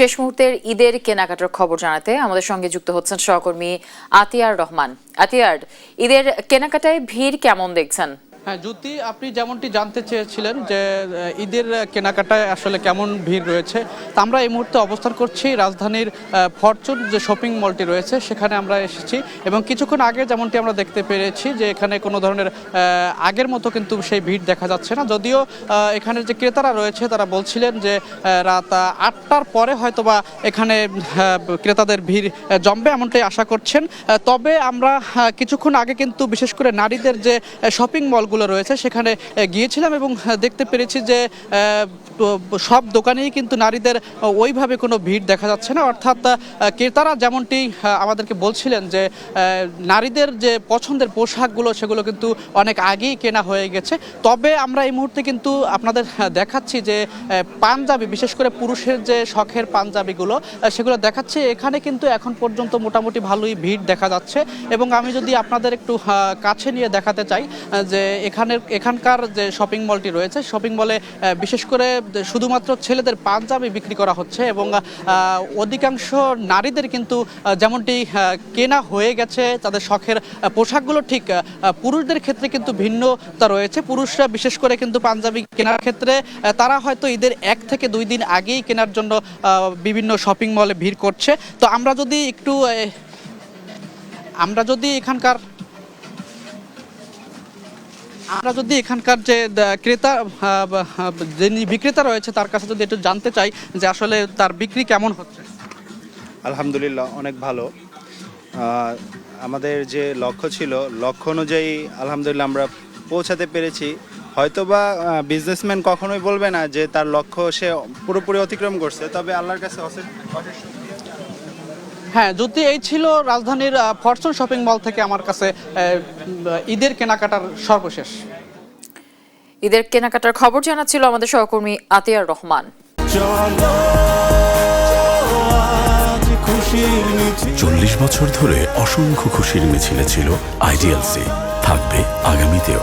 শেষ মুহূর্তের ঈদের কেনাকাটার খবর জানাতে আমাদের সঙ্গে যুক্ত হচ্ছেন সহকর্মী আতিয়ার রহমান। আতিয়ার, ঈদের কেনাকাটায় ভিড় কেমন দেখছেন? হ্যাঁ জ্যোতি, আপনি যেমনটি জানতে চেয়েছিলেন যে ঈদের কেনাকাটায় আসলে কেমন ভিড় রয়েছে, তা আমরা এই মুহূর্তে অবস্থান করছি রাজধানীর ফরচুন যে শপিং মলটি রয়েছে সেখানে আমরা এসেছি এবং কিছুক্ষণ আগে যেমনটি আমরা দেখতে পেরেছি যে এখানে কোনো ধরনের আগের মতো কিন্তু সেই ভিড় দেখা যাচ্ছে না। যদিও এখানের যে ক্রেতারা রয়েছে তারা বলছিলেন যে রাত 8টার পরে হয়তোবা এখানে ক্রেতাদের ভিড় জমবে এমনটাই আশা করছেন। তবে আমরা কিছুক্ষণ আগে কিন্তু বিশেষ করে নারীদের যে শপিং মল রয়েছে সেখানে গিয়েছিলাম এবং দেখতে পেরেছি যে সব দোকানেই কিন্তু নারীদের ওইভাবে কোনো ভিড় দেখা যাচ্ছে না। অর্থাৎ ক্রেতারা যেমনটি আমাদেরকে বলছিলেন যে নারীদের যে পছন্দের পোশাকগুলো সেগুলো কিন্তু অনেক আগেই কেনা হয়ে গেছে। তবে আমরা এই মুহূর্তে কিন্তু আপনাদের দেখাচ্ছি যে পাঞ্জাবি, বিশেষ করে পুরুষের যে শখের পাঞ্জাবিগুলো সেগুলো দেখাচ্ছি। এখানে কিন্তু এখন পর্যন্ত মোটামুটি ভালোই ভিড় দেখা যাচ্ছে এবং আমি যদি আপনাদের একটু কাছে নিয়ে দেখাতে চাই যে এখানকার যে শপিং মলটি রয়েছে, শপিং মলে বিশেষ করে শুধুমাত্র ছেলেদের পাঞ্জাবি বিক্রি করা হচ্ছে এবং অধিকাংশ নারীদের কিন্তু যেমনটি কেনা হয়ে গেছে তাদের শখের পোশাকগুলো, ঠিক পুরুষদের ক্ষেত্রে কিন্তু ভিন্নতা রয়েছে। পুরুষরা বিশেষ করে কিন্তু পাঞ্জাবি কেনার ক্ষেত্রে তারা হয়তো ঈদের 1 থেকে 2 দিন আগেই কেনার জন্য বিভিন্ন শপিং মলে ভিড় করছে। তো আমরা যদি এখানকার যে ক্রেতা যিনি বিক্রেতা রয়েছে তার কাছে যদি একটু জানতে চাই যে আসলে তার বিক্রি কেমন হচ্ছে। আলহামদুলিল্লাহ, অনেক ভালো। আমাদের যে লক্ষ্য ছিল, লক্ষ্য অনুযায়ী আলহামদুলিল্লাহ আমরা পৌঁছাতে পেরেছি। হয়তোবা বিজনেসম্যান কখনোই বলবে না যে তার লক্ষ্য সে পুরোপুরি অতিক্রম করছে, তবে আল্লাহর কাছে অশেষ হ্যাঁ যদি এই ছিল রাজধানীর ফরচুন শপিং মল থেকে আমার কাছে ঈদের কেনাকাটার সর্বশেষ। ঈদের কেনাকাটার খবর জানাচ্ছিল আমাদের সহকর্মী আতিয়ার রহমান। 40 বছর ধরে অসংখ্য খুশির মিছিলে ছিল আইডিএলসি, থাকবে আগামীতেও।